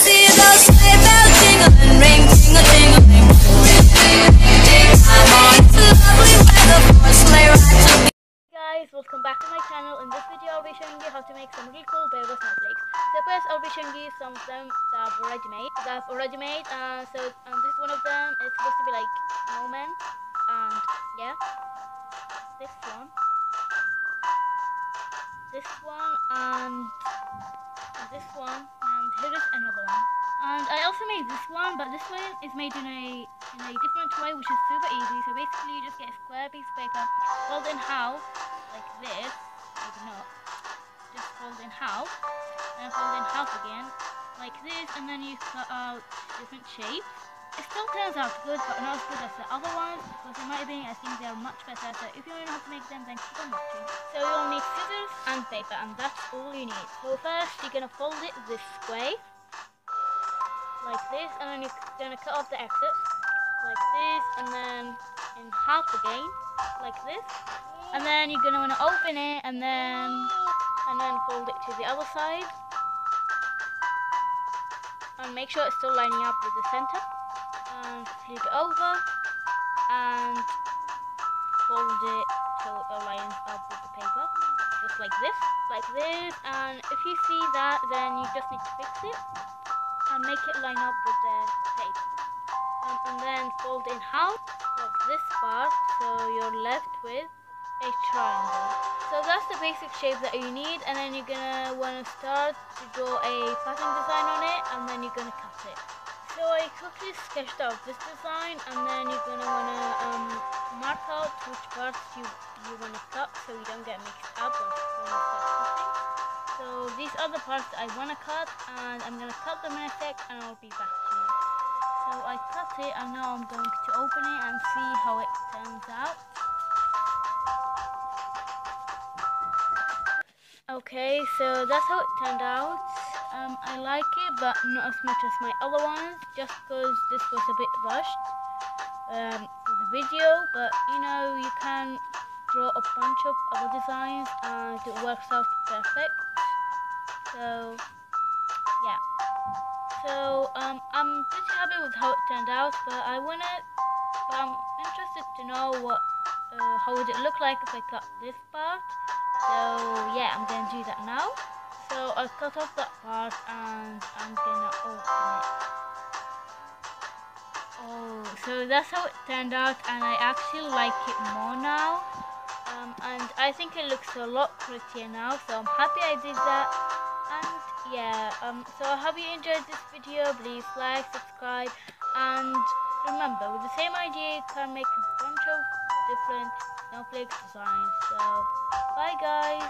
see those sleigh bells jingling, ring, ting-a-ting-a-ling. I'm on it's lovely weather for a sleigh ride to be. Guys, welcome back to my channel. In this video I'll be showing you how to make some really cool baby snowflakes. So first I'll be showing you some of them that I've already made. This is one of them. It's supposed to be like snowmen, and yeah, this one, and this one, and here is another one. And I also made this one, but this one is made in a different way, which is super easy. So basically you just get a square piece of paper, fold in half, like this, maybe not, just fold in half, and fold in half again, like this, and then you cut out different shapes. It still turns out good, but not as good as the other ones, because in my opinion I think they are much better. So if you want to know how to make them, then keep on watching. So you'll need scissors and paper, and that's all you need. So first you're going to fold it this way, like this, and then you're going to cut off the excess, like this, and then in half again, like this, and then you're going to want to open it, and then fold it to the other side, and make sure it's still lining up with the center, and flip it over, and fold it so it lines up with the paper, just like this, and if you see that, then you just need to fix it, and make it line up with the paper, and then fold in half, like this part, so you're left with a triangle. So that's the basic shape that you need, and then you're gonna want to start to draw a pattern design on it, and then you're gonna cut it. So I quickly sketched out this design, and then you're gonna want to mark out which parts you want to cut, so you don't get mixed up when you start cutting. So these are the parts that I want to cut, and I'm gonna cut them in a sec, and I'll be back to you. So I cut it, and now I'm going to open it and see how it turns out. Okay, so that's how it turned out. I like it, but not as much as my other ones, just because this was a bit rushed for the video. But you know, you can draw a bunch of other designs and it works out perfect. So yeah, so I'm pretty happy with how it turned out, but I'm interested to know how would it look like if I cut this part. So yeah, I'm gonna do that now. So I'll cut off that part, and I'm gonna open it. Oh, so that's how it turned out, and I actually like it more now. And I think it looks a lot prettier now, so I'm happy I did that. And yeah, so I hope you enjoyed this video. Please like, subscribe, and remember, with the same idea you can make a bunch of different snowflake designs. So bye guys.